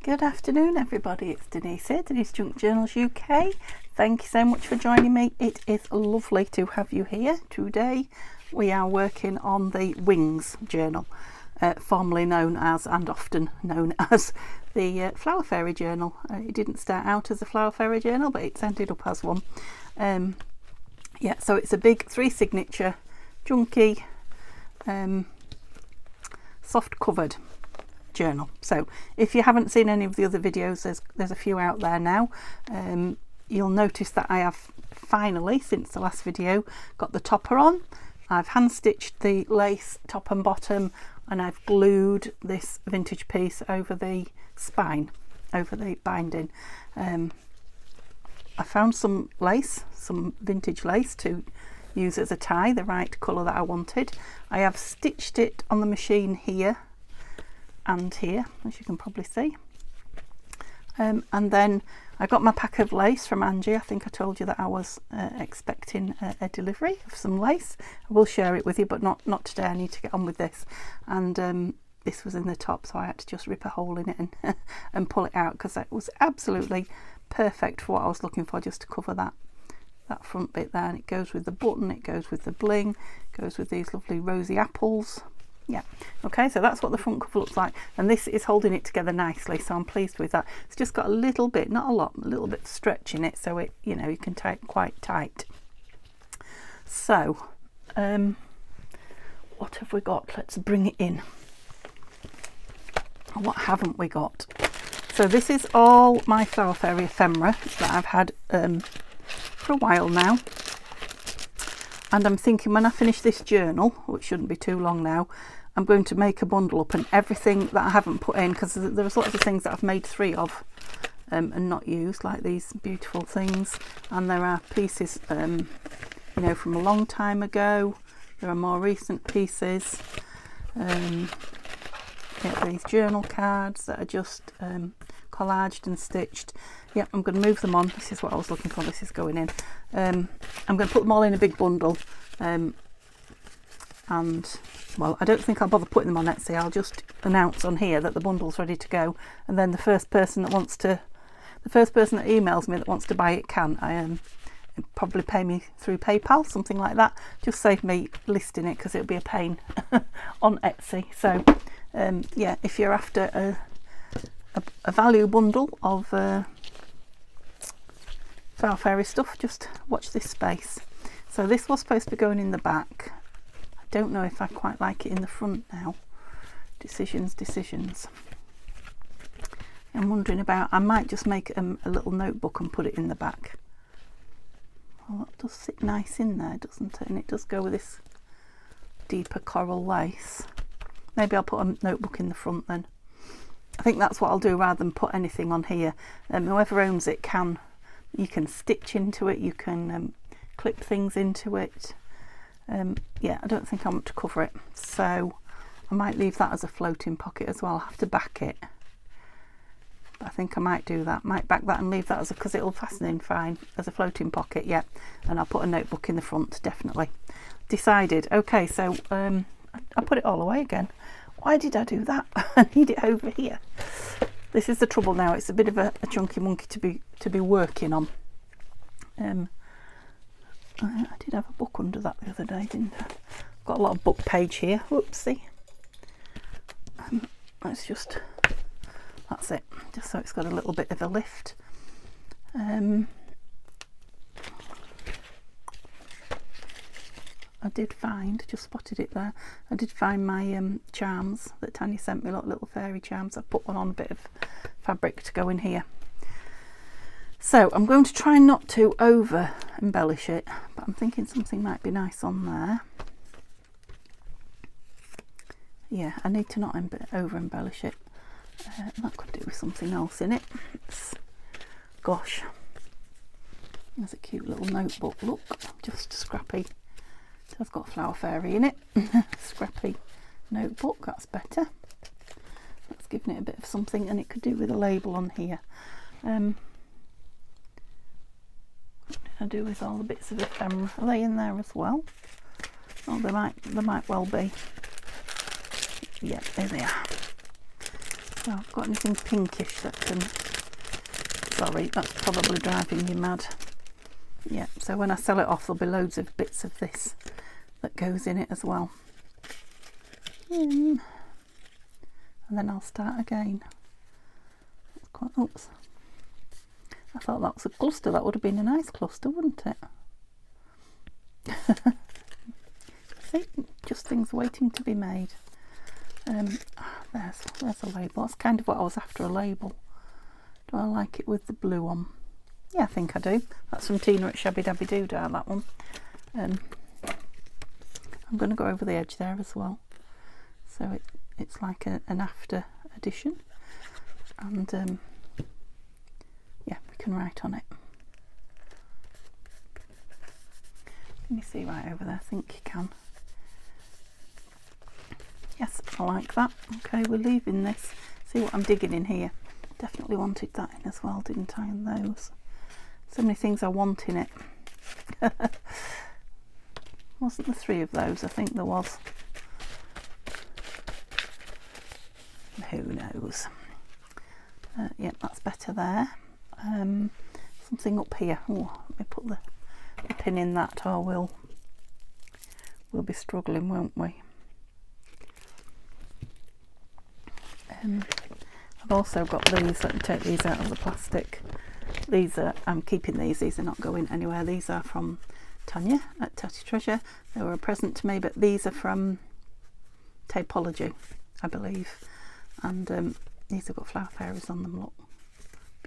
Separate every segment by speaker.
Speaker 1: Good afternoon everybody, it's Denise here, Denise Junk Journals UK. Thank you so much for joining me. It is lovely to have you here. Today we are working on the Wings journal, formerly known as and often known as the Flower Fairy journal. It didn't start out as a Flower Fairy journal, but it's ended up as one. Yeah, so it's a big 3 signature, junky, soft covered journal. So if you haven't seen any of the other videos, there's a few out there now. You'll notice that I have finally, since the last video, got the topper on. I've hand stitched the lace top and bottom, and I've glued this vintage piece over the spine, over the binding. I found some lace, some vintage lace to use as a tie, the right colour that I wanted. I have stitched it on the machine here and here, as you can probably see, and then I got my pack of lace from Angie. I think I told you that I was expecting a delivery of some lace. I will share it with you, but not today. I need to get on with this, and this was in the top, so I had to just rip a hole in it and and pull it out, because it was absolutely perfect for what I was looking for, just to cover that front bit there. And it goes with the button, it goes with the bling, it goes with these lovely rosy apples. Yeah, okay, so that's what the front cover looks like, and this is holding it together nicely, so I'm pleased with that. It's just got a little bit, not a lot, a little bit of stretch in it, so it, you know, you can tie it quite tight. So what have we got? Let's bring it in. What haven't we got? So this is all my Flower Fairy ephemera that I've had for a while now, and I'm thinking when I finish this journal, which shouldn't be too long now, I'm going to make a bundle up, and everything that I haven't put in, because there's lots of things that I've made 3 of and not used, like these beautiful things, and there are pieces you know, from a long time ago. There are more recent pieces. Yeah, these journal cards that are just collaged and stitched. Yep, I'm going to move them on. This is what I was looking for. This is going in. I'm going to put them all in a big bundle, and well, I don't think I'll bother putting them on Etsy. I'll just announce on here that the bundle's ready to go, and then the first person that emails me that wants to buy it can. Probably pay me through PayPal, something like that. Just save me listing it, because it'll be a pain on Etsy. So yeah, if you're after a value bundle of Flower Fairy stuff, just watch this space. So this was supposed to be going in the back. I don't know if I quite like it in the front now. Decisions. I'm wondering about, I might just make a little notebook and put it in the back. Well, that does sit nice in there, doesn't it? And it does go with this deeper coral lace. Maybe I'll put a notebook in the front then. I think that's what I'll do, rather than put anything on here. Whoever owns it you can stitch into it, you can clip things into it. Yeah, I don't think I want to cover it, so I might leave that as a floating pocket as well. I'll have to back it, but I think I might do that. Might back that and leave that because it'll fasten in fine as a floating pocket. Yeah, and I'll put a notebook in the front, definitely. Decided. Okay, so I put it all away again. Why did I do that? I need it over here. This is the trouble now. It's a bit of a chunky monkey to be working on. I did have a book under that the other day, didn't I? Got a lot of book page here. Whoopsie. That's it. Just so it's got a little bit of a lift. I did find, just spotted it there, I did find my charms that Tanya sent me, little fairy charms. I put one on a bit of fabric to go in here. So I'm going to try not to over embellish it, but I'm thinking something might be nice on there. Yeah, I need to not over embellish it. That could do with something else in it. Gosh, there's a cute little notebook, look, just scrappy. It's got Flower Fairy in it. Scrappy notebook, that's better. That's giving it a bit of something, and it could do with a label on here. What did I do with all the bits of ephemera? Are they in there as well? Oh, they might well be. Yeah, there they are. So I've got anything pinkish that can... Sorry, that's probably driving you mad. Yeah, so when I sell it off, there'll be loads of bits of this that goes in it as well. And then I'll start again. Oops. I thought that was a cluster. That would have been a nice cluster, wouldn't it? See, just things waiting to be made. There's a label. That's kind of what I was after, a label. Do I like it with the blue on? Yeah, I think I do. That's from Tina at Shabby Dabby Doodah, that one. I'm going to go over the edge there as well. So it's like an after edition. And yeah, we can write on it. Can you see right over there? I think you can. Yes, I like that. Okay, we're leaving this. See what I'm digging in here. Definitely wanted that in as well, didn't I? And those. So many things I want in it. Wasn't there 3 of those? I think there was. Who knows? Yeah, that's better there. Something up here. Oh, let me put the pin in that, or we'll be struggling, won't we? I've also got these. Let me take these out of the plastic. These are, I'm keeping these are not going anywhere. These are from Tanya at Tatty Treasure. They were a present to me, but these are from Tapology, I believe. And these have got flower fairies on them, look.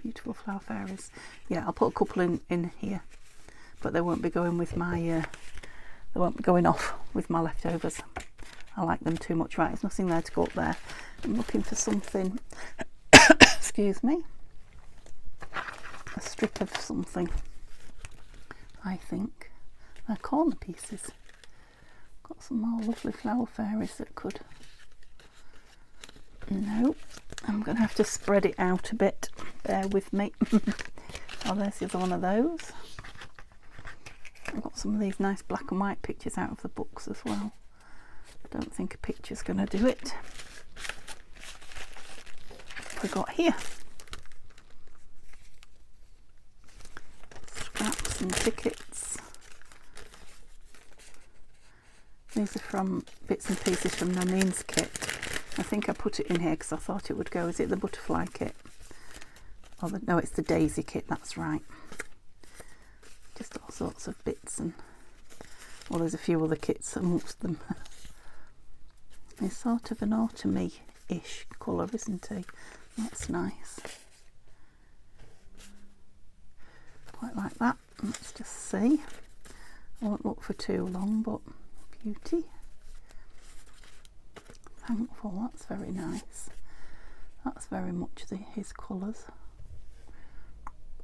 Speaker 1: Beautiful flower fairies. Yeah, I'll put a couple in here, but they won't be going with my, they won't be going off with my leftovers. I like them too much. Right, there's nothing there to go up there. I'm looking for something, excuse me, a strip of something, I think. They're corner pieces. Got some more lovely flower fairies that could... No, I'm going to have to spread it out a bit. Bear with me. Oh, there's the other one of those. I've got some of these nice black and white pictures out of the books as well. I don't think a picture's going to do it. What have we got here? Scraps and tickets. These are from bits and pieces from Nanine's kit. I think I put it in here because I thought it would go. Is it the butterfly kit? Oh, no, it's the daisy kit, that's right. Just all sorts of bits, and well, there's a few other kits amongst them. It's sort of an autumny-ish colour, isn't he? That's nice. Quite like that. Let's just see. I won't look for too long, but beauty. Thankful, that's very nice. That's very much his colours.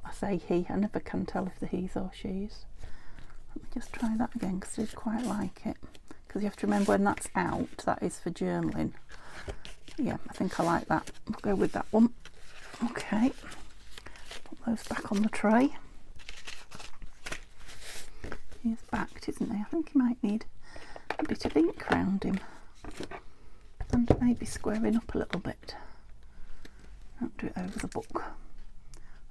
Speaker 1: I say he, I never can tell if they're he's or she's. Let me just try that again because I did quite like it. Because you have to remember when that's out, that is for journaling. Yeah, I think I like that. We'll go with that one. Okay, put those back on the tray. He's backed, isn't he? I think he might need a bit of ink around him. And maybe squaring up a little bit. Don't do it over the book.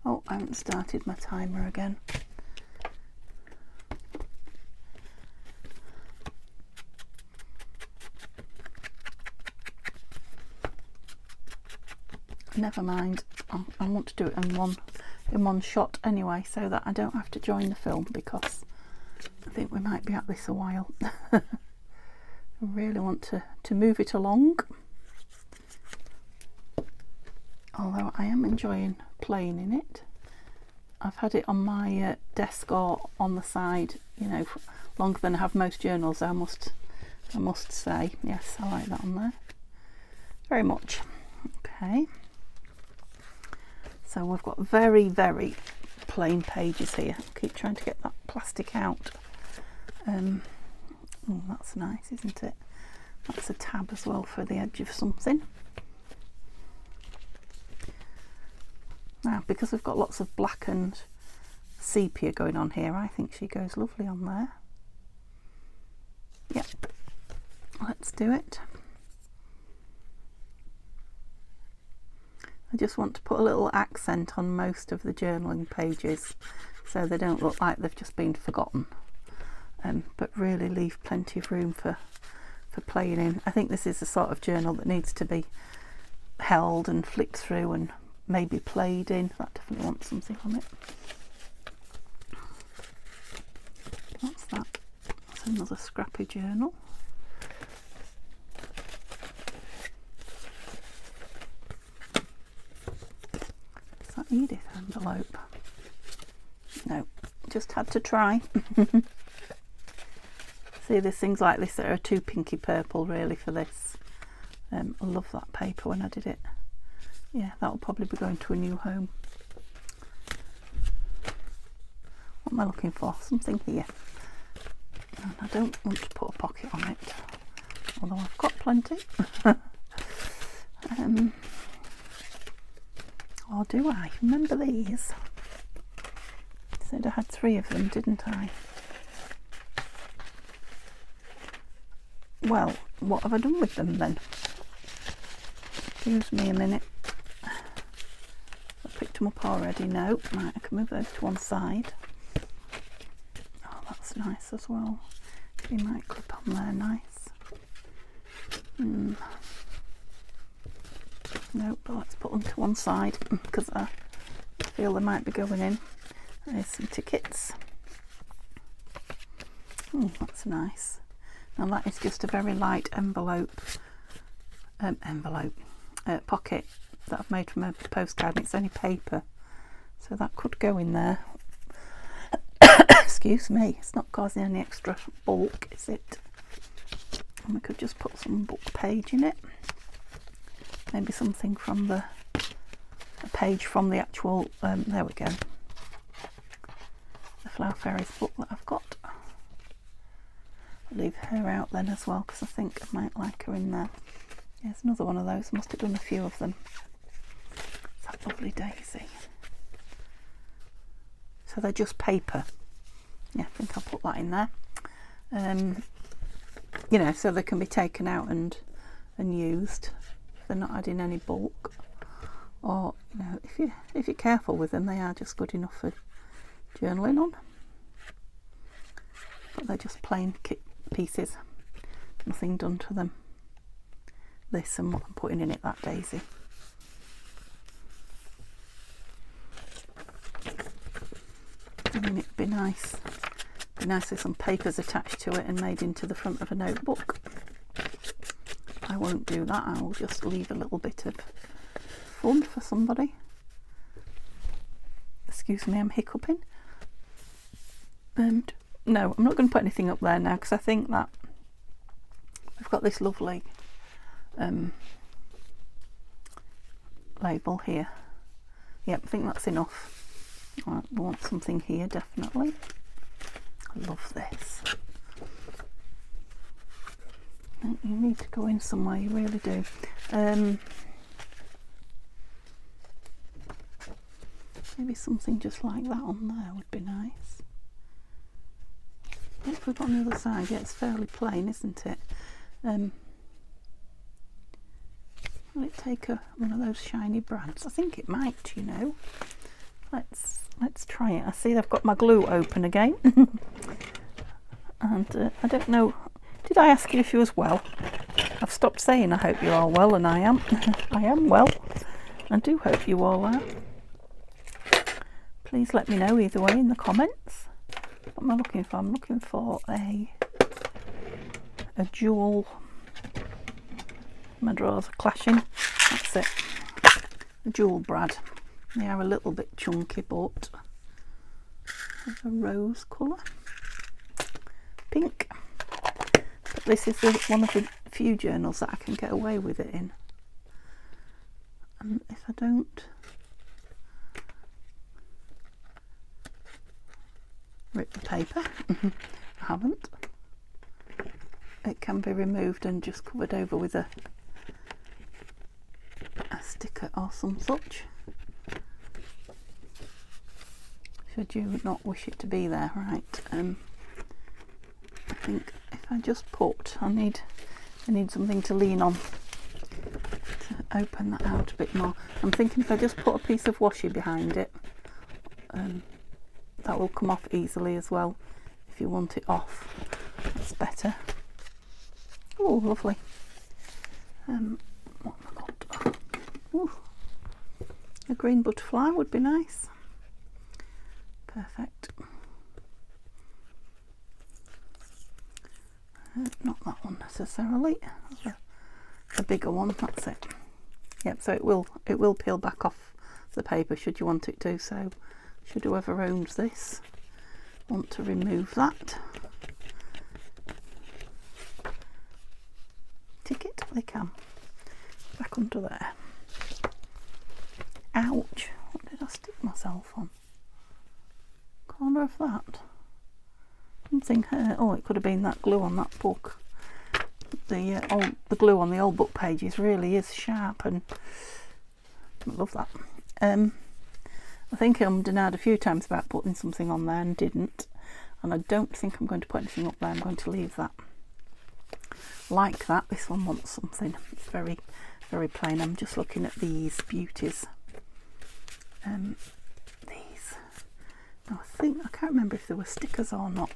Speaker 1: Oh, I haven't started my timer again. Never mind. I want to do it in one shot anyway, so that I don't have to join the film, because I think we might be at this a while. I really want to move it along. Although I am enjoying playing in it. I've had it on my desk or on the side, you know, longer than I have most journals, I must say. Yes, I like that on there very much. Okay, so we've got very, very plain pages here. I keep trying to get that plastic out. Oh, that's nice, isn't it? That's a tab as well for the edge of something. Now, because we've got lots of black and sepia going on here, I think she goes lovely on there. Yep, let's do it. I just want to put a little accent on most of the journaling pages so they don't look like they've just been forgotten, but really leave plenty of room for playing in. I think this is the sort of journal that needs to be held and flicked through and maybe played in. That definitely wants something on it. What's that? That's another scrappy journal. Is that Edith envelope? No, just had to try. See, there's things like this that are too pinky purple really for this. I love that paper when I did it. Yeah, that'll probably be going to a new home. What am I looking for? Something here. And I don't want to put a pocket on it, although I've got plenty. Or do I? Remember these? I said I had 3 of them, didn't I? Well, what have I done with them then? Excuse me a minute. I picked them up already. No, right, I can move those to one side. Oh, that's nice as well. You might clip on there, nice. No, but let's put them to one side because I feel they might be going in. There's some tickets. Oh, that's nice. Now that is just a very light pocket that I've made from a postcard, and it's only paper, so that could go in there. Excuse me, it's not causing any extra bulk, is it? And we could just put some book page in it, maybe something from a page from the actual, there we go, the Flower Fairies book that I've got. I'll leave her out then as well because I think I might like her in there. There's another one of those, must have done a few of them. It's that lovely daisy. So they're just paper. Yeah, I think I'll put that in there. You know, so they can be taken out and used. They're not adding any bulk. Or, you know, if you're careful with them, they are just good enough for journaling on. But they're just plain kit pieces. Nothing done to them. This and what I'm putting in it, that daisy. I mean, it'd be nice. Be nice with some papers attached to it and made into the front of a notebook. I won't do that. I will just leave a little bit of fun for somebody. Excuse me, I'm hiccuping. And no, I'm not going to put anything up there now because I think that I've got this lovely label here. Yep, I think that's enough. I want something here, definitely. I love this. You need to go in somewhere, you really do. Maybe something just like that on there would be nice. What have we got on the other side? Yeah, it's fairly plain, isn't it? Will it take one of those shiny brads? I think it might, you know. Let's try it. I see they've got my glue open again. And I don't know, did I ask you if you was well? I've stopped saying I hope you're all well, and I am. I am well. I do hope you all are. Please let me know either way in the comments. What am I looking for? I'm looking for a jewel. My drawers are clashing. That's it. A jewel brad. They are a little bit chunky, but a rose colour. Pink. But this is one of the few journals that I can get away with it in. And if I don't rip the paper, I haven't, it can be removed and just covered over with a sticker or some such, should you not wish it to be there. Right, I think if I just put, I need something to lean on to open that out a bit more. I'm thinking if I just put a piece of washi behind it, that will come off easily as well. If you want it off, that's better. Oh, lovely. What have I got? Ooh, a green butterfly would be nice. Perfect. Not that one necessarily. A bigger one. That's it. Yep. So it will peel back off the paper should you want it to. So should whoever owns this want to remove that, tick it, they can. Back under there. Ouch! What did I stick myself on? Corner of that. Something hurt. Oh, it could have been that glue on that book. The glue on the old book pages really is sharp, and I love that. I think I'm denied a few times about putting something on there and didn't, and I don't think I'm going to put anything up there. I'm going to leave that like that. This one wants something. It's very, very plain. I'm just looking at these beauties. These. Now I can't remember if there were stickers or not.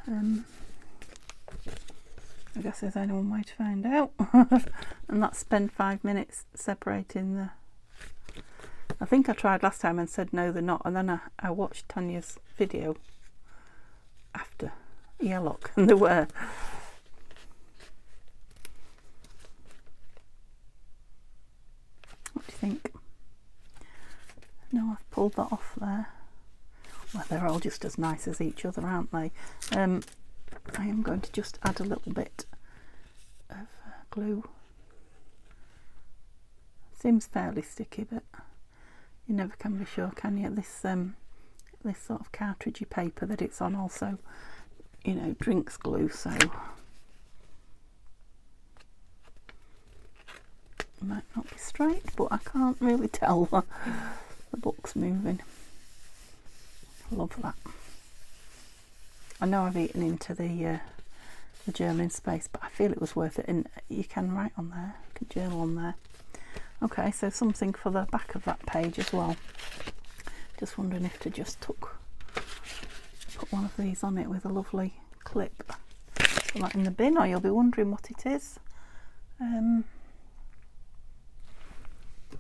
Speaker 1: I guess there's only one way to find out, and that's spend 5 minutes separating the. I think I tried last time and said no, they're not, and then I watched Tanya's video after. Yeah, look, and they were. What do you think? No, I've pulled that off there. Well, they're all just as nice as each other, aren't they? I am going to just add a little bit of glue. Seems fairly sticky, but you never can be sure, can you? This sort of cartridgey paper that it's on also, you know, drinks glue, so it might not be straight, but I can't really tell. The book's moving. Love that. I know I've eaten into the journaling space, but I feel it was worth it, and you can write on there, you can journal on there. Okay, so something for the back of that page as well. Just wondering if to just put one of these on it with a lovely clip. Put that in the bin, or you'll be wondering what it is.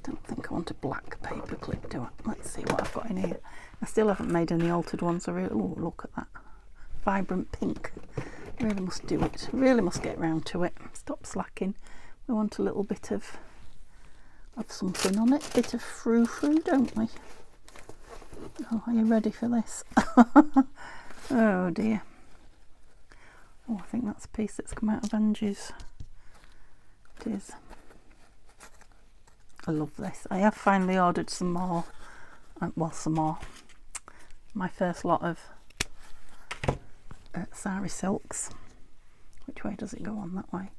Speaker 1: Don't think I want a black paper clip, do I? Let's see what I've got in here. I still haven't made any altered ones. I really, oh, look at that. Vibrant pink. Really must do it. Really must get round to it. Stop slacking. We want a little bit of something on it. Bit of frou-frou, don't we? Oh, are you ready for this? Oh dear. Oh, I think that's a piece that's come out of Angie's. It is. I love this. I have finally ordered some more. Well, some more. My first lot of sari silks. Which way does it go on? That way.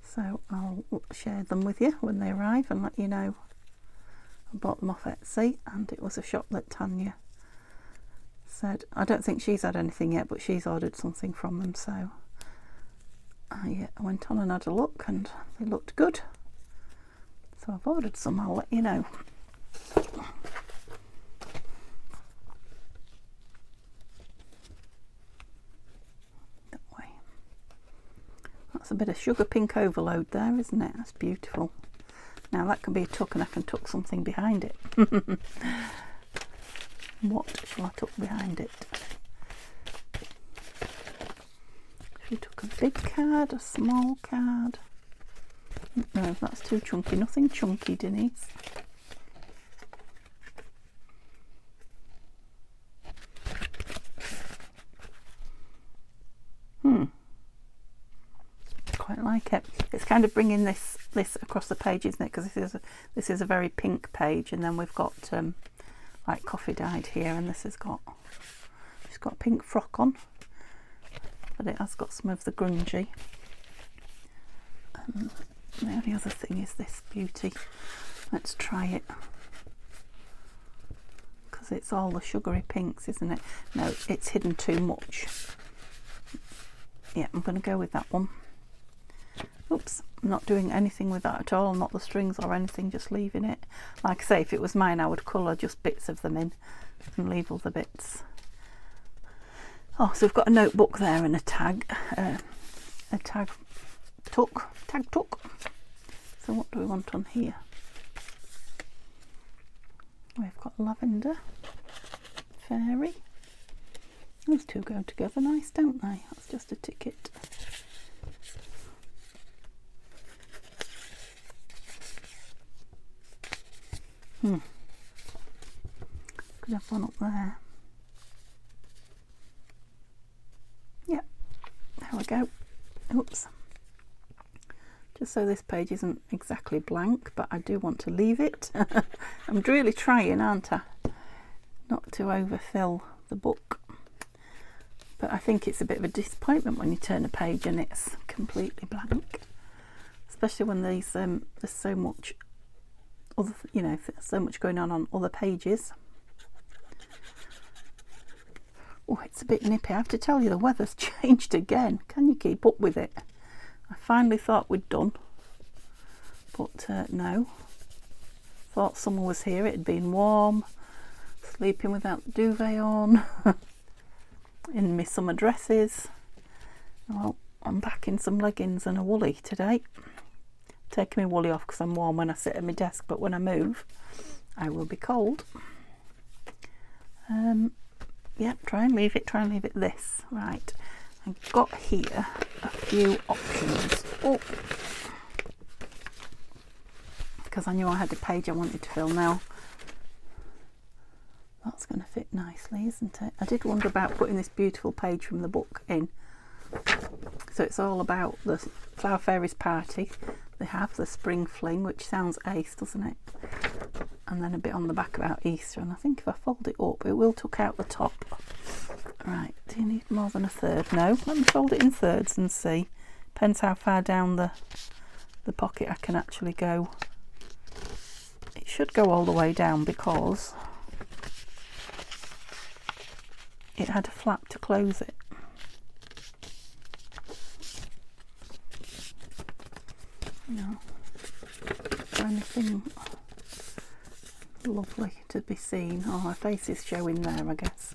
Speaker 1: So I'll share them with you when they arrive and let you know. I bought them off Etsy, and it was a shop that Tanya said, I don't think she's had anything yet, but she's ordered something from them, so I went on and had a look, and they looked good. So I've ordered some, I'll let you know. That way. That's a bit of sugar pink overload there, isn't it? That's beautiful. Now that can be a tuck, and I can tuck something behind it. What shall I tuck behind it? Should we tuck a big card, a small card? No, that's too chunky. Nothing chunky, Denise. Quite like it. It's kind of bringing this across the page, isn't it? Because this is a very pink page, and then we've got like coffee dyed here, and this has got, she's got a pink frock on, but it has got some of the grungy. The only other thing is this beauty. Let's try it, because it's all the sugary pinks, isn't it? No, it's hidden too much. Yeah, I'm going to go with that one. Oops, I'm not doing anything with that at all, not the strings or anything, just leaving it. Like I say, if it was mine I would colour just bits of them in and leave all the bits. Oh, so we've got a notebook there and a tag tuck. So what do we want on here? We've got lavender, fairy. Those two go together nice, don't they? That's just a ticket. Could have one up there. Yep, there we go. Oops. Just so this page isn't exactly blank, but I do want to leave it. I'm really trying, aren't I? Not to overfill the book. But I think it's a bit of a disappointment when you turn a page and it's completely blank. Especially when there's so much other, so much going on other pages. Oh, it's a bit nippy. I have to tell you, the weather's changed again. Can you keep up with it? I finally thought we'd done, but no. Thought summer was here. It had been warm, sleeping without the duvet on, in my summer dresses. Well, I'm back in some leggings and a woolly today. Taking my woolly off because I'm warm when I sit at my desk, but when I move I will be cold. Yeah, try and leave it this. Right, I've got here a few options. Oh, because I knew I had a page I wanted to fill. Now that's going to fit nicely, isn't it? I did wonder about putting this beautiful page from the book in. So it's all about the Flower Fairies party. They have the spring fling, which sounds ace, doesn't it? And then a bit on the back about Easter, and I think if I fold it up it will tuck out the top. Right, do you need more than a third? No, let me fold it in thirds and see. Depends how far down the pocket I can actually go. It should go all the way down because it had a flap to close it. No, anything lovely to be seen. Oh, her face is showing there, I guess.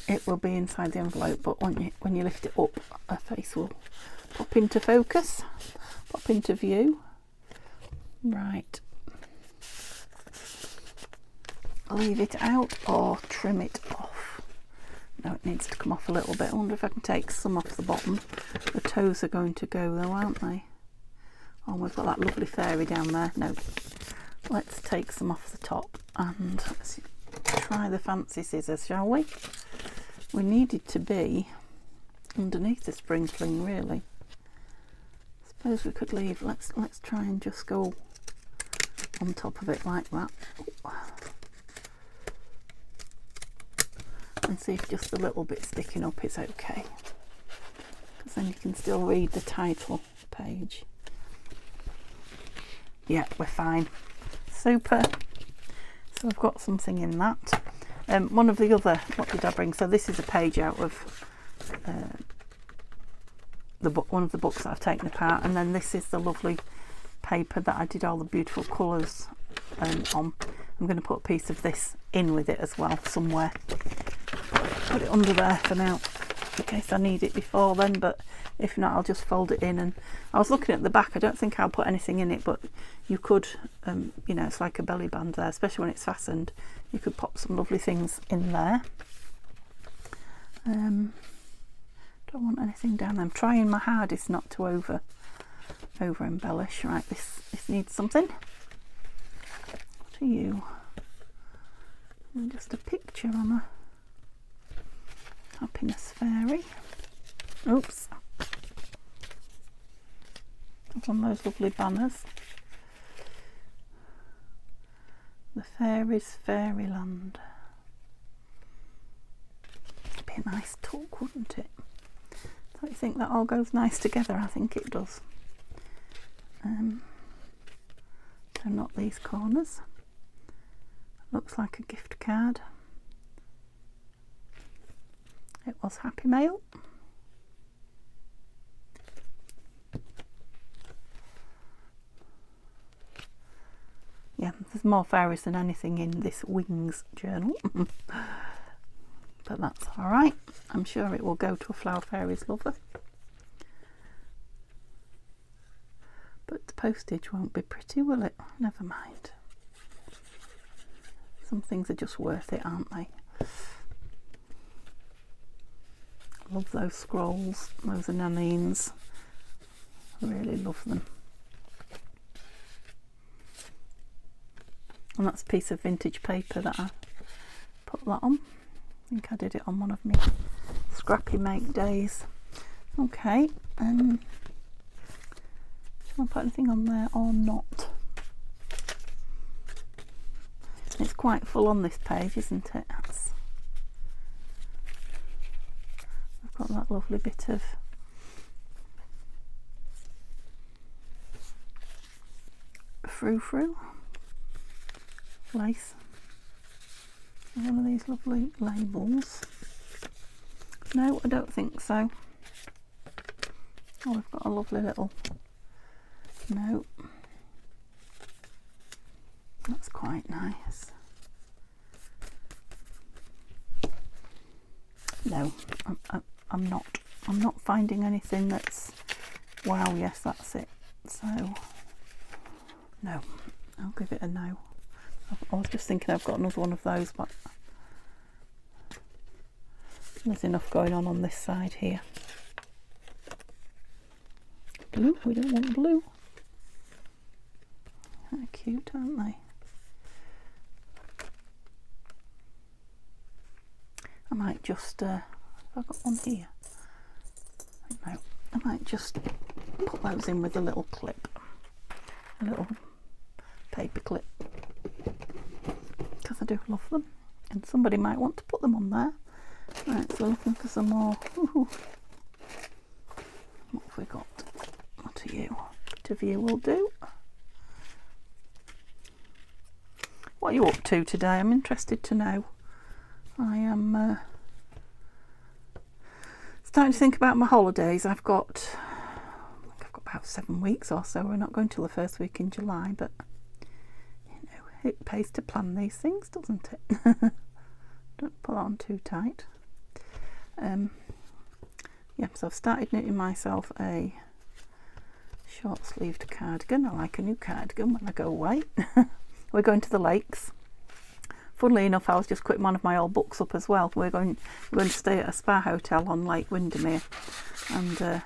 Speaker 1: It will be inside the envelope, but when you lift it up, her face will pop into focus, pop into view. Right. Leave it out or trim it off. No, it needs to come off a little bit. I wonder if I can take some off the bottom. The toes are going to go though, aren't they? Oh, we've got that lovely fairy down there. No, let's take some off the top and let's try the fancy scissors, shall we? We needed to be underneath the spring fling, really. Suppose we could leave. Let's try and just go on top of it like that, and see if just a little bit sticking up is okay, because then you can still read the title page. Yeah, we're fine. Super. So I've got something in that. One of the other, what did I bring? So this is a page out of the book, one of the books that I've taken apart, and then this is the lovely paper that I did all the beautiful colours on. I'm going to put a piece of this in with it as well somewhere. Put it under there for now in case I need it before then, but if not I'll just fold it in. And I was looking at the back, I don't think I'll put anything in it, but you could, it's like a belly band there, especially when it's fastened. You could pop some lovely things in there. Don't want anything down there. I'm trying my hardest not to over embellish. Right, this needs something. What are you? Just a picture on a happiness fairy. Oops. That's on those lovely banners. The Fairies Fairyland. It'd be a nice tuck, wouldn't it? Don't you think that all goes nice together? I think it does. So not these corners. Looks like a gift card. It was Happy Mail. yeah, there's more fairies than anything in this Wings journal. But that's alright. I'm sure it will go to a Flower Fairies lover. But the postage won't be pretty, will it? Never mind. Some things are just worth it, aren't they? Love those scrolls, those ananines. Really love them. And that's a piece of vintage paper that I put that on. I think I did it on one of my scrappy make days. Okay, shall I put anything on there or not? It's quite full on this page, isn't it? I've got that lovely bit of frou-frou lace. One of these lovely labels. No, I don't think so. Oh, we've got a lovely little... No. That's quite nice. No, I'm not finding anything that's... Wow, yes, that's it. So, no, I'll give it a no. I was just thinking I've got another one of those, but there's enough going on this side here. Blue, we don't want blue. They're cute, aren't they? I might just, have I got one here? No, I might just put those in with a little clip, a little paper clip, because I do love them, and somebody might want to put them on there. Right, so we're looking for some more. Ooh. What have we got? What are you? Bit of you will do. What are you up to today? I'm interested to know. I am starting to think about my holidays. I've got about 7 weeks or so. We're not going till the first week in July, but you know, it pays to plan these things, doesn't it? Don't put on too tight. Yeah, so I've started knitting myself a short sleeved cardigan. I like a new cardigan when I go away. We're going to the lakes. Funnily enough, I was just putting one of my old books up as well. We're going to stay at a spa hotel on Lake Windermere, and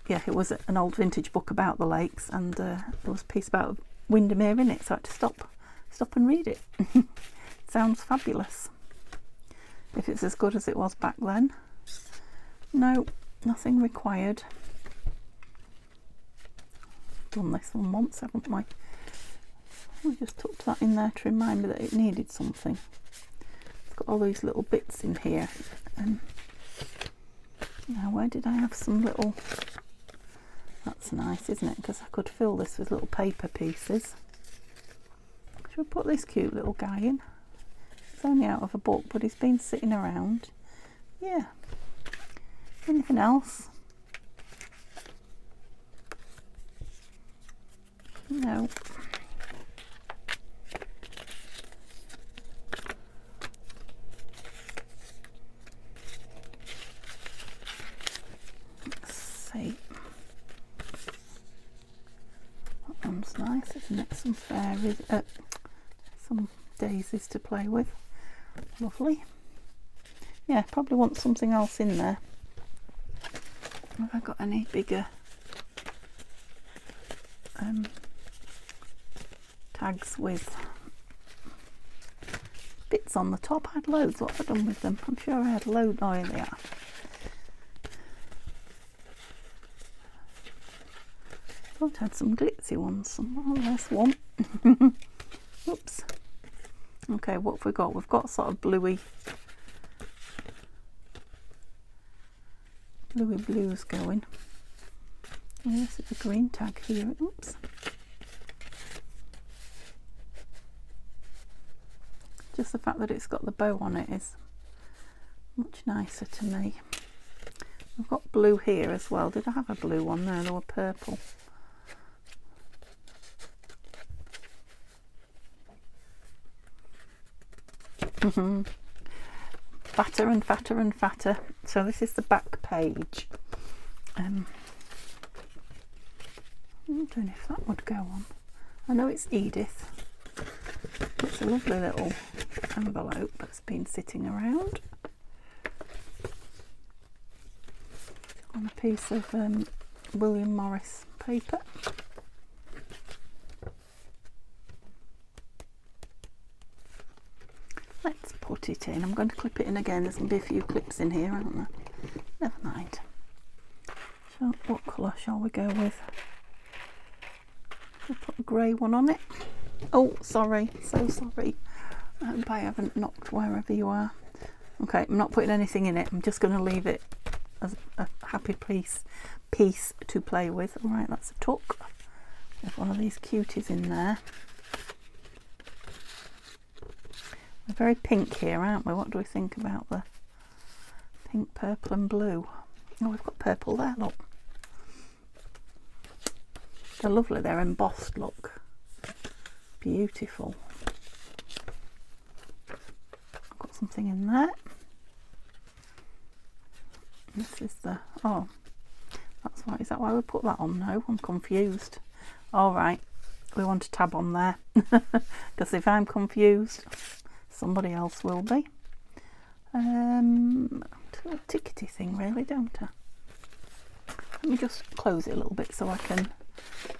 Speaker 1: yeah, it was an old vintage book about the lakes, and there was a piece about Windermere in it, so I had to stop and read it. Sounds fabulous. If it's as good as it was back then. No, nothing required. Done this one once, haven't we? We just tucked that in there to remind me that it needed something. It's got all these little bits in here. Now, where did I have some little... That's nice, isn't it? Because I could fill this with little paper pieces. Should we put this cute little guy in? It's only out of a book, but he's been sitting around. Yeah. Anything else? No. Let's see. That one's nice, isn't it? Some fairies, some daisies to play with. Lovely. Yeah, probably want something else in there. Have I got any bigger tags with bits on the top? I had loads. What have I done with them? I'm sure I had loads. Oh, here they are. I thought I had some glitzy ones. Oh, there's one. Oops. Okay, what have we got? We've got sort of bluey blues going. Oh, this is a green tag here. Oops. Just the fact that it's got the bow on it is much nicer to me. We've got blue here as well. Did I have a blue one? No, they were purple. Fatter and fatter and fatter. So this is the back page. I don't know if that would go on. I know it's Edith. It's a lovely little envelope that's been sitting around on a piece of William Morris paper. Let's put it in. I'm going to clip it in again. There's going to be a few clips in here, aren't there? Never mind. So what colour shall we go with? We'll put a grey one on it. Oh, sorry. So sorry. I hope I haven't knocked wherever you are. Okay, I'm not putting anything in it. I'm just going to leave it as a happy piece to play with. All right, that's a tuck. There's one of these cuties in there. We're very pink here, aren't we? What do we think about the pink, purple and blue? Oh, we've got purple there, look. They're lovely, they're embossed, look. Beautiful. I've got something in there. This is the, oh, that's why, is that why we put that on? No, I'm confused. All right, we want a tab on there. Because if I'm confused, somebody else will be. A tickety thing really, don't I? Let me just close it a little bit so I can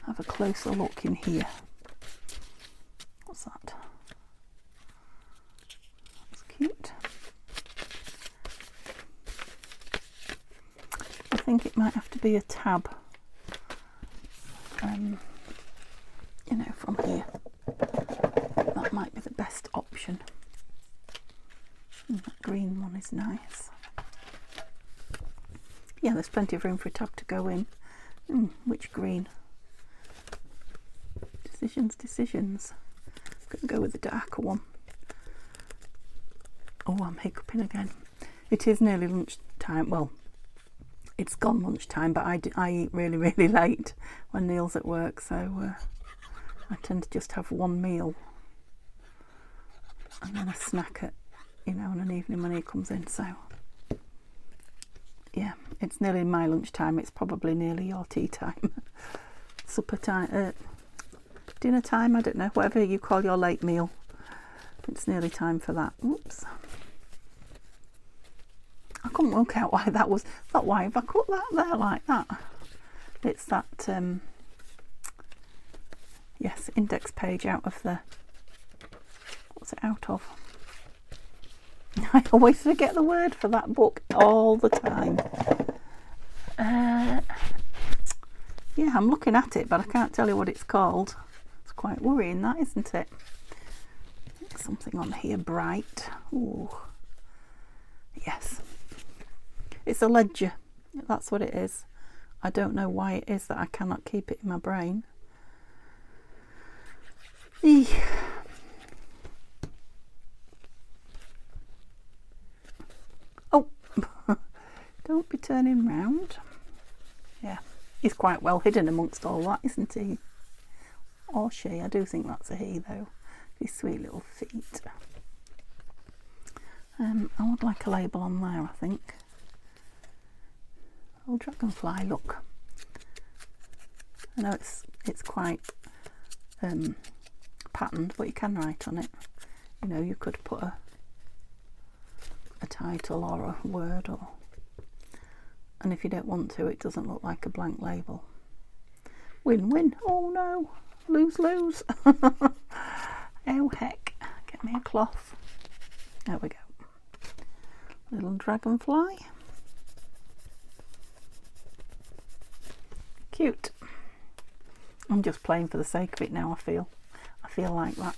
Speaker 1: have a closer look in here. What's that? That's cute. I think it might have to be a tab, you know, from here. That might be the best option. That green one is nice. Yeah, there's plenty of room for a tab to go in. Which green? Decisions. I'm going to go with the darker one. Oh, I'm hiccuping again. It is nearly lunchtime. Well, it's gone lunchtime, but I eat really, really late when Neil's at work, so I tend to just have one meal and then a snack at, you know, on an evening when he comes in. So yeah, it's nearly my lunchtime. It's probably nearly your tea time, supper time, dinner time, I don't know, whatever you call your late meal. It's nearly time for that. Oops. I couldn't work out why that was, thought, why have I cut that there like that? It's that, yes, index page out of the, what's it out of? I always forget the word for that book all the time. Yeah, I'm looking at it, but I can't tell you what it's called. It's quite worrying, that, isn't it? Something on here bright. Ooh. Yes. It's a ledger. That's what it is. I don't know why it is that I cannot keep it in my brain. Eek. Oh, don't be turning round. Yeah, he's quite well hidden amongst all that, isn't he? Or she. I do think that's a he, though. His sweet little feet. I would like a label on there, I think. Oh, dragonfly, look. I know it's quite patterned, but you can write on it. You know, you could put a title or a word, or, and if you don't want to, it doesn't look like a blank label. Win-win. Oh no, lose-lose. Oh heck, get me a cloth. There we go. Little dragonfly. Cute. I'm just playing for the sake of it now, I feel like that.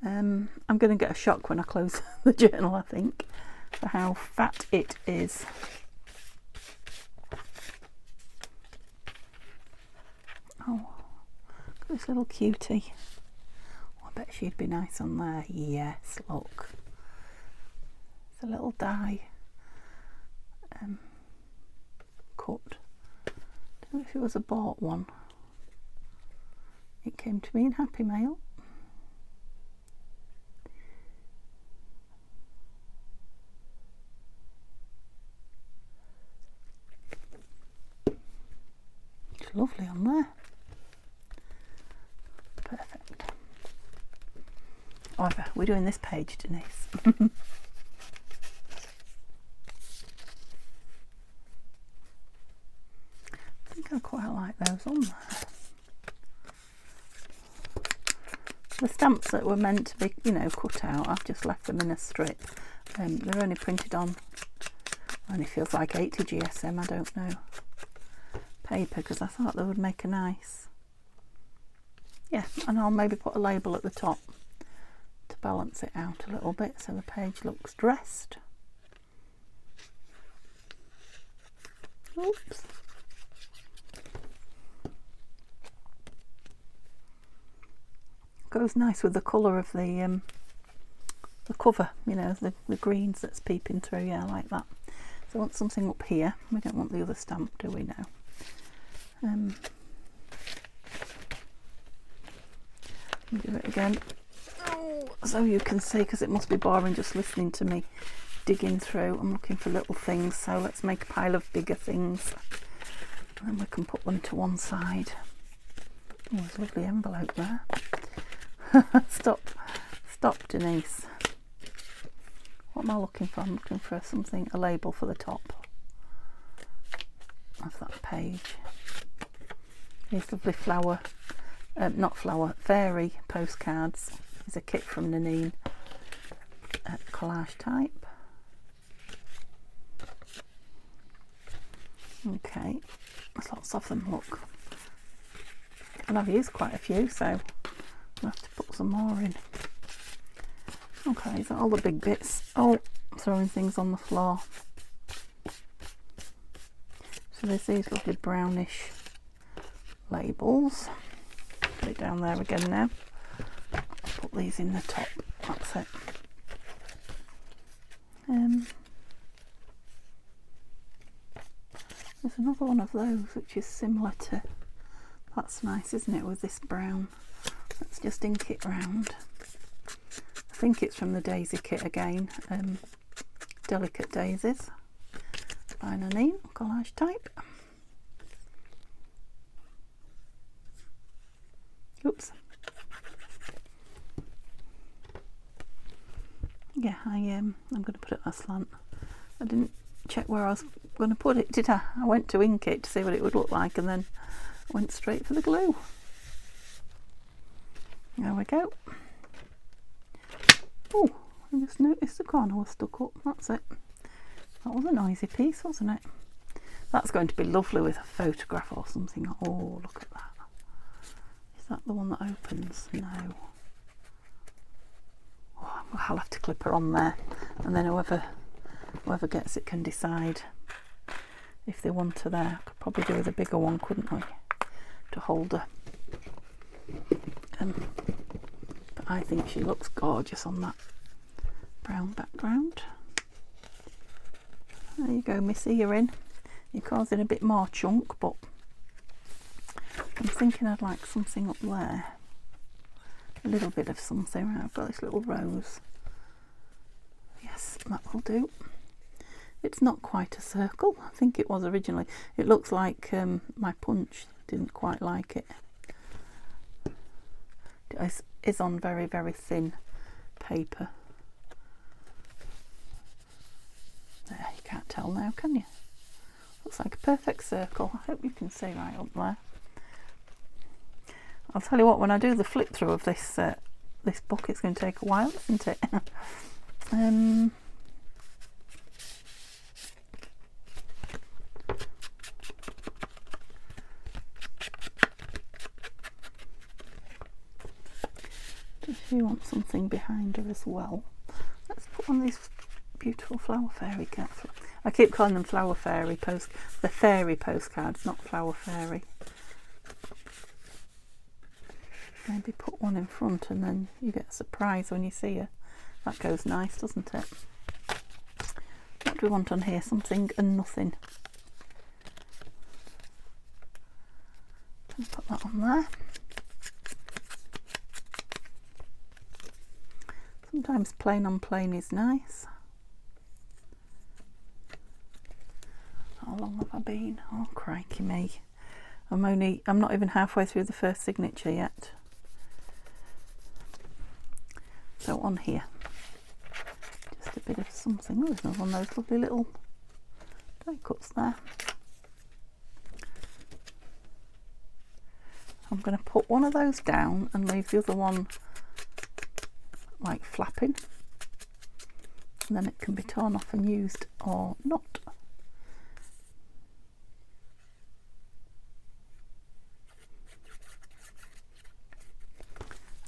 Speaker 1: I'm going to get a shock when I close the journal, I think, for how fat it is. Oh, look at this little cutie. Oh, I bet she'd be nice on there. Yes, look. It's a little die cut. Don't know if it was a bought one. It came to me in Happy Mail. However, we're doing this page, Denise. I think I quite like those on there. The stamps that were meant to be, you know, cut out, I've just left them in a strip. They're only printed on, only feels like 80 GSM, I don't know, paper, because I thought they would make a nice, yeah, and I'll maybe put a label at the top to balance it out a little bit so the page looks dressed. Oops. Goes nice with the colour of the cover, you know, the greens that's peeping through. Yeah, I like that. So I want something up here. We don't want the other stamp, do we now? Do it again. Oh, so you can see, because it must be boring just listening to me digging through. I'm looking for little things, so let's make a pile of bigger things. And then we can put them to one side. Oh, there's a lovely envelope there. Stop, Denise. What am I looking for? I'm looking for something, a label for the top of that page. These lovely flower, not flower, fairy postcards. Is a kit from Nanine, collage type. Okay, there's lots of them, look. And I've used quite a few, so I'll have to put some more in. Okay, is that all the big bits? Oh, throwing things on the floor. So there's these lovely brownish labels. Put it down there again now. I'll put these in the top. That's it. There's another one of those which is similar to, that's nice, isn't it, with this brown. Let's just ink it round. I think it's from the daisy kit again, Delicate Daisies by Nanine, collage type. Oops. Yeah, I'm going to put it aslant. I didn't check where I was going to put it, did I? I went to ink it to see what it would look like and then went straight for the glue. There we go. Oh, I just noticed the corner was stuck up. That's it. That was a noisy piece, wasn't it? That's going to be lovely with a photograph or something. Oh, look at that. Is that the one that opens? No. Oh, I'll have to clip her on there, and then whoever gets it can decide if they want her there. Could probably do with a bigger one, couldn't we, to hold her. But I think she looks gorgeous on that brown background. There you go, Missy, you're in. You're causing a bit more chunk, but I'm thinking I'd like something up there. A little bit of something. Right, I've got this little rose. Yes, that will do. It's not quite a circle. I think it was originally. It looks like my punch didn't quite like it. It is on very, very thin paper. There, you can't tell now, can you? Looks like a perfect circle. I hope you can see right up there. I'll tell you what, when I do the flip through of this this book, it's going to take a while, isn't it? Does she want something behind her as well? Let's put one of these beautiful flower fairy cards. I keep calling them flower fairy the fairy postcards, not flower fairy. Maybe put one in front and then you get a surprise when you see her. That goes nice, doesn't it? What do we want on here? Something and nothing. Put that on there. Sometimes plain on plain is nice. How long have I been? Oh, crikey me. I'm not even halfway through the first signature yet. So on here, just a bit of something. Oh, there's another one of those lovely little die cuts there. I'm going to put one of those down and leave the other one like flapping, and then it can be torn off and used or not.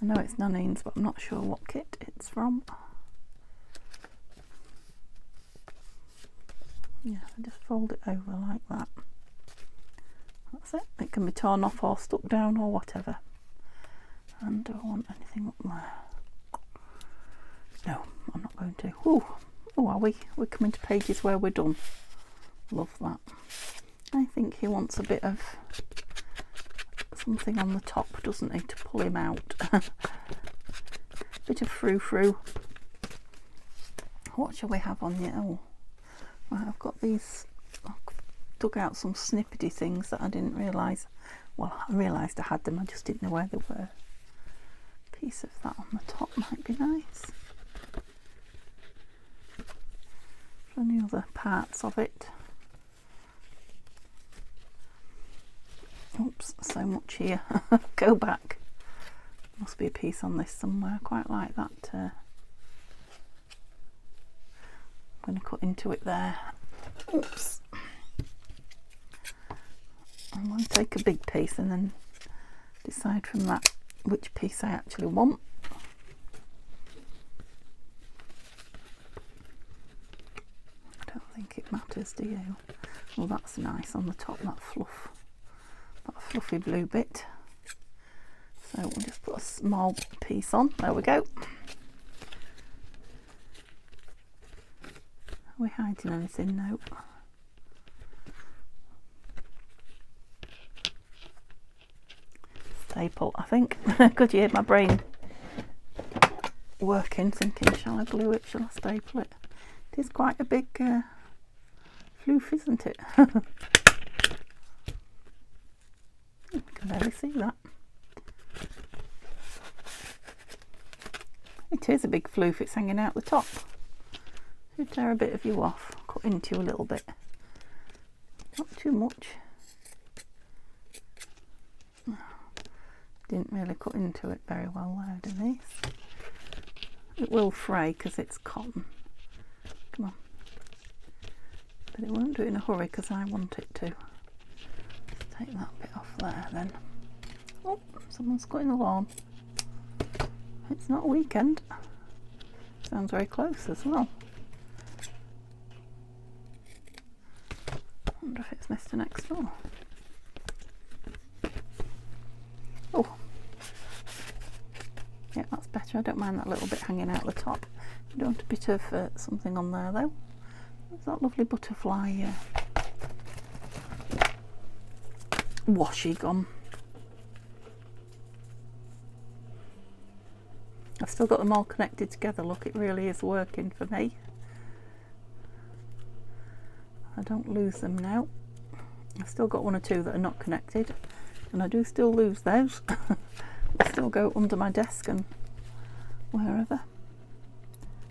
Speaker 1: I know it's Nanine's, but I'm not sure what kit it's from. Yeah, just fold it over like that. That's it. It can be torn off or stuck down or whatever. And do I want anything up there? No, I'm not going to. Oh, are we? We're coming to pages where we're done. Love that. I think he wants a bit of something on the top, doesn't he, to pull him out. Bit of frou-frou. What shall we have on here? Oh, right, I've got these. I've dug out some snippety things that I didn't realise. Well, I realised I had them, I just didn't know where they were. A piece of that on the top might be nice. For any other parts of it. Oops, so much here. Go back. Must be a piece on this somewhere. I quite like that. I'm going to cut into it there. Oops. I'm going to take a big piece and then decide from that which piece I actually want. I don't think it matters, do you? Well, that's nice on the top, that fluff. That fluffy blue bit. So we'll just put a small piece on. There we go. Are we hiding anything? No. Staple, I think. Could you hear my brain working, thinking, shall I glue it, shall I staple it? It is quite a big floof, isn't it? You can barely see that. It is a big floof, it's hanging out the top. Should tear a bit of you off, cut into you a little bit. Not too much. Didn't really cut into it very well there, do these? It will fray because it's cotton. Come on. But it won't do it in a hurry because I want it to. Let's take that bit off there then. Oh, someone's cutting the lawn. It's not a weekend. Sounds very close as well. I wonder if it's Mr. Next Door. Oh, yeah, that's better. I don't mind that little bit hanging out the top. I don't want a bit of something on there though. There's that lovely butterfly washi gone. I've still got them all connected together. Look, it really is working for me. I don't lose them now. I've still got one or two that are not connected, and I do still lose those. They still go under my desk and wherever.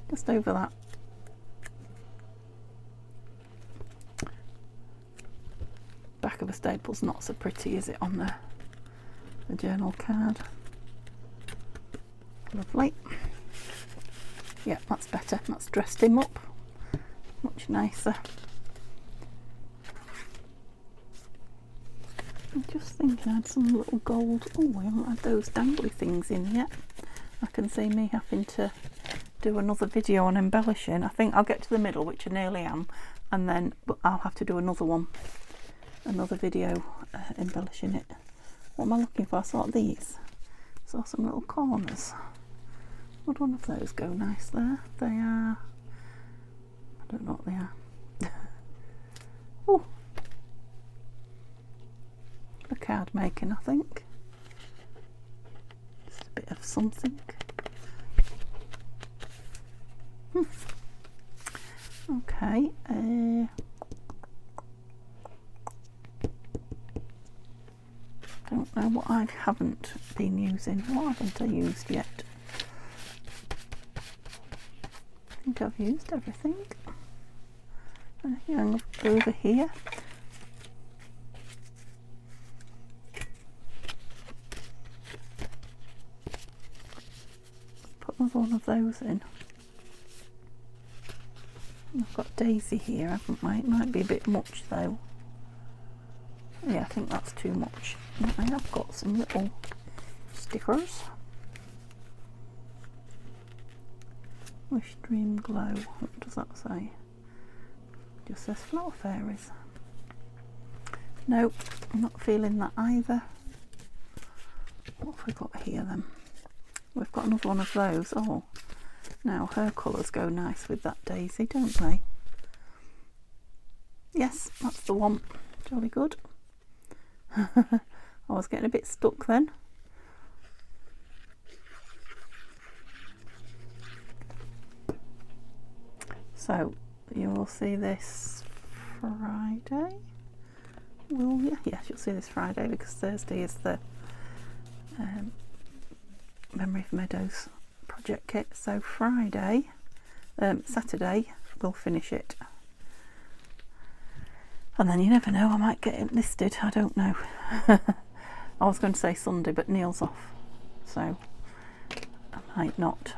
Speaker 1: Just over that. Back of a staple's not so pretty, is it, on the journal card? Lovely. Yeah, that's better. That's dressed him up. Much nicer. I'm just thinking I had some little gold. Oh, we haven't had those dangly things in yet. I can see me having to do another video on embellishing. I think I'll get to the middle, which I nearly am, and then I'll have to do another one. Another video embellishing it. What am I looking for? I saw these. Saw some little corners. Would one of those go nice there? They are. I don't know what they are. Oh, the card making, I think. Just a bit of something. Okay. Don't know what I haven't been using. What haven't I used yet? think I've used everything. Anything over here? Put another one of those in. I've got Daisy here, haven't I? It might be a bit much though. Yeah, I think that's too much. I have got some little stickers. Wish, Dream, Glow. What does that say? Just says Flower Fairies. Nope, I'm not feeling that either. What have we got here then? We've got another one of those. Oh, now her colours go nice with that Daisy, don't they? Yes, that's the one. Jolly good. I was getting a bit stuck then. So you will see this Friday, will you? Yes, you'll see this Friday because Thursday is the Memory of Meadows project kit. So Friday, Saturday we'll finish it. And then you never know, I might get it listed, I don't know. I was going to say Sunday, but Neil's off, so I might not.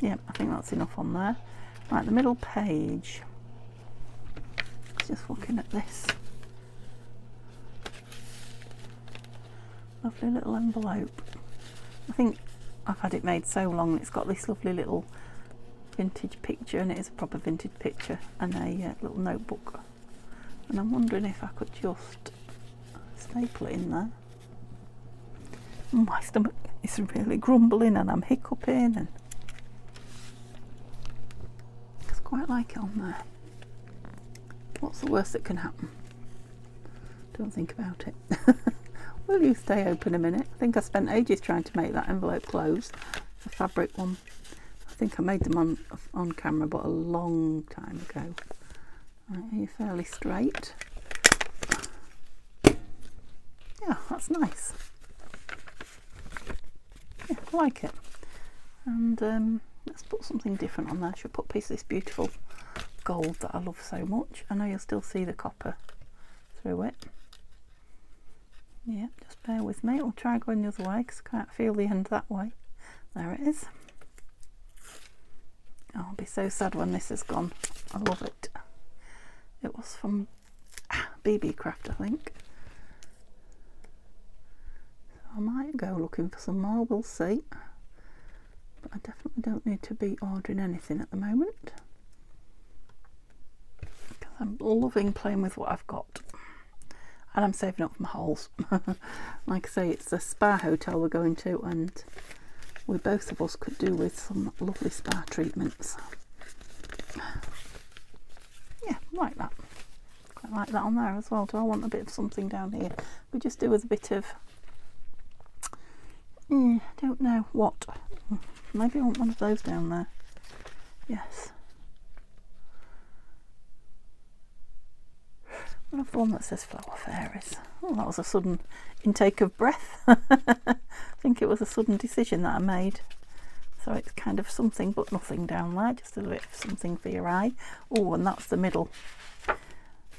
Speaker 1: Yeah, I think that's enough on there. Right, the middle page. Just looking at this. Lovely little envelope. I think I've had it made so long, it's got this lovely little vintage picture, and it is a proper vintage picture, and a little notebook. And I'm wondering if I could just staple it in there. My stomach is really grumbling and I'm hiccuping, and I just quite like it on there. What's the worst that can happen? Don't think about it. Will you stay open a minute? I think I spent ages trying to make that envelope close, the fabric one. I think I made them on camera, but a long time ago. Right, are you fairly straight? Yeah, that's nice. Yeah, I like it. And let's put something different on there. Should put a piece of this beautiful gold that I love so much. I know you'll still see the copper through it. Yeah, just bear with me. I'll try going the other way because I can't feel the end that way. There it is. I'll be so sad when this is gone. I love it. It was from BB Craft, I think. So I might go looking for some more, we'll see. But I definitely don't need to be ordering anything at the moment, because I'm loving playing with what I've got. And I'm saving up for my holes. Like I say, it's a spa hotel we're going to, and we both of us could do with some lovely spa treatments. Yeah, like that. Quite like that on there as well. Do I want a bit of something down here? We just do with a bit of, don't know what. Maybe I want one of those down there. Yes. I love the one that says Flower Fairies. Oh, that was a sudden intake of breath. I think it was a sudden decision that I made. So it's kind of something but nothing down there, just a little bit of something for your eye. Oh, and that's the middle.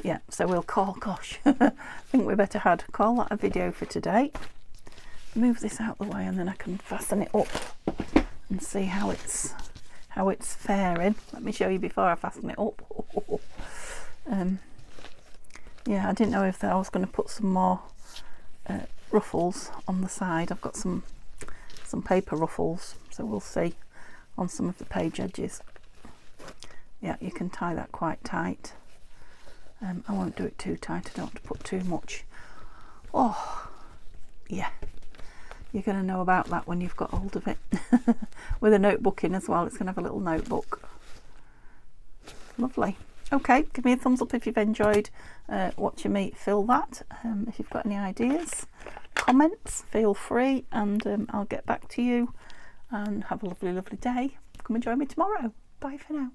Speaker 1: Yeah, so we'll call, gosh, I think we better call that a video for today. Move this out of the way and then I can fasten it up and see how it's faring. Let me show you before I fasten it up. Yeah, I didn't know if I was going to put some more ruffles on the side. I've got some paper ruffles, so we'll see on some of the page edges. Yeah, you can tie that quite tight. I won't do it too tight, I don't want to put too much. Oh, yeah, you're going to know about that when you've got hold of it. With a notebook in as well, it's going to have a little notebook. Lovely. Okay, give me a thumbs up if you've enjoyed watching me fill that. If you've got any ideas, comments, feel free, and I'll get back to you. And have a lovely, lovely day. Come and join me tomorrow. Bye for now.